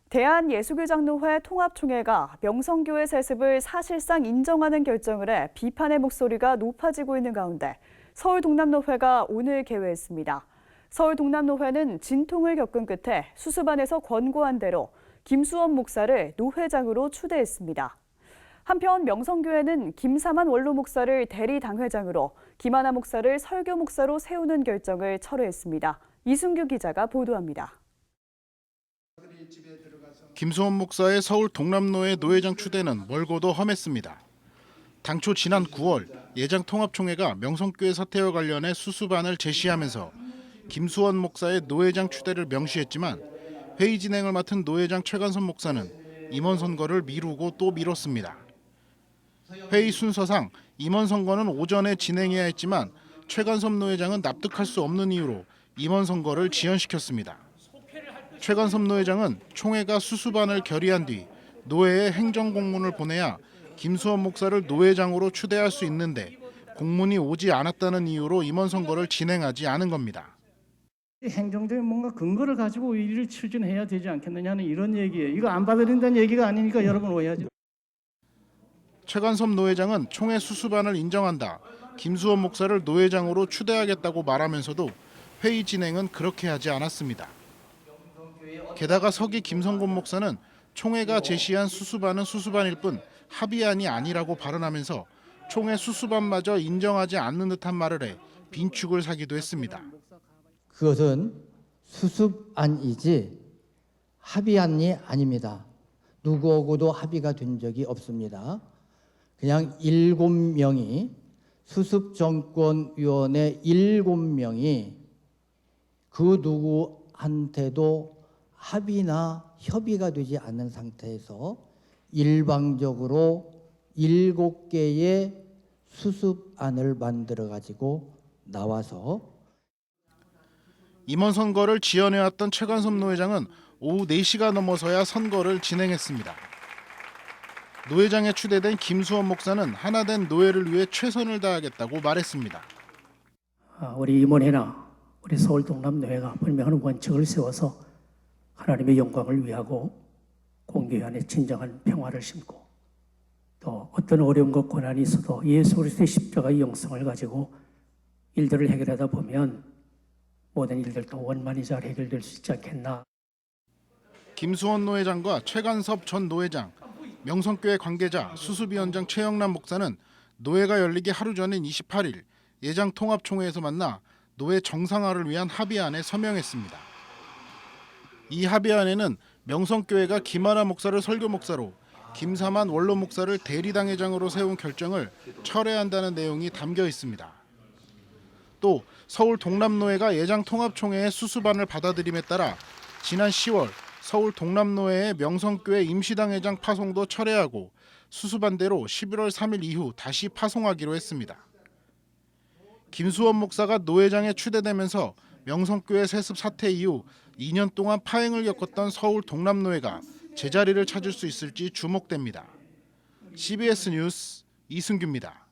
대한예수교장로회 통합총회가 명성교회 세습을 사실상 인정하는 결정을 해 비판의 목소리가 높아지고 있는 가운데 서울 동남노회가 오늘 개회했습니다. 서울 동남노회는 진통을 겪은 끝에 수수반에서 권고한 대로 김수원 목사를 노회장으로 추대했습니다. 한편 명성교회는 김사만 원로 목사를 대리당회장으로, 김하나 목사를 설교 목사로 세우는 결정을 철회했습니다. 이순규 기자가 보도합니다. 김수원 목사의 서울 동남노회 노회장 추대는 멀고도 험했습니다. 당초 지난 9월 예장통합총회가 명성교회 사태와 관련해 수수반을 제시하면서 김수원 목사의 노회장 추대를 명시했지만 회의 진행을 맡은 노회장 최관섭 목사는 임원 선거를 미루고 또 미뤘습니다. 회의 순서상 임원 선거는 오전에 진행해야 했지만 최관섭 노회장은 납득할 수 없는 이유로 임원 선거를 지연시켰습니다. 최관섭 노회장은 총회가 수수반을 결의한 뒤 노회에 행정공문을 보내야 김수원 목사를 노회장으로 추대할 수 있는데 공문이 오지 않았다는 이유로 임원 선거를 진행하지 않은 겁니다. 행정적인 뭔가 근거를 가지고 일을 추진해야 되지 않겠느냐는 이런 얘기예요. 이거 안 받아들인다는 얘기가 아니니까 여러분 오해하지. 최관섭 노회장은 총회 수수반을 인정한다, 김수원 목사를 노회장으로 추대하겠다고 말하면서도 회의 진행은 그렇게 하지 않았습니다. 게다가 서기 김성곤 목사는 총회가 제시한 수수반은 수수반일 뿐 합의안이 아니라고 발언하면서 총회 수수반마저 인정하지 않는 듯한 말을 해 빈축을 사기도 했습니다. 그것은 수습안이지 합의안이 아닙니다. 누구하고도 합의가 된 적이 없습니다. 그냥 7명이 수습정권위원회 7명이 그 누구한테도 합의나 협의가 되지 않는 상태에서 일방적으로 7개의 수습안을 만들어 가지고 나와서 임원 선거를 지연해왔던 최관섭 노회장은 오후 4시가 넘어서야 선거를 진행했습니다. 노회장에 추대된 김수원 목사는 하나된 노회를 위해 최선을 다하겠다고 말했습니다. 우리 임원회나 우리 서울 동남노회가 분명한 원칙을 세워서 하나님의 영광을 위하고 공교회 안에 진정한 평화를 심고 또 어떤 어려움과 고난이 있어도 예수 그리스도의 십자가의 영성을 가지고 일들을 해결하다 보면 모든 일들도 원만히 잘 해결될 수 있지 않겠나. 김수원 노회장과 최관섭 전 노회장, 명성교회 관계자, 수습위원장 최영남 목사는 노회가 열리기 하루 전인 28일 예장통합총회에서 만나 노회 정상화를 위한 합의안에 서명했습니다. 이 합의안에는 명성교회가 김하나 목사를 설교 목사로, 김사만 원로 목사를 대리당회장으로 세운 결정을 철회한다는 내용이 담겨 있습니다. 또 서울 동남노회가 예장통합총회의 수수반을 받아들임에 따라 지난 10월 서울 동남노회의 명성교회 임시당회장 파송도 철회하고 수수반대로 11월 3일 이후 다시 파송하기로 했습니다. 김수원 목사가 노회장에 추대되면서 명성교회 세습 사태 이후 2년 동안 파행을 겪었던 서울 동남노회가 제자리를 찾을 수 있을지 주목됩니다. CBS 뉴스 이순규입니다.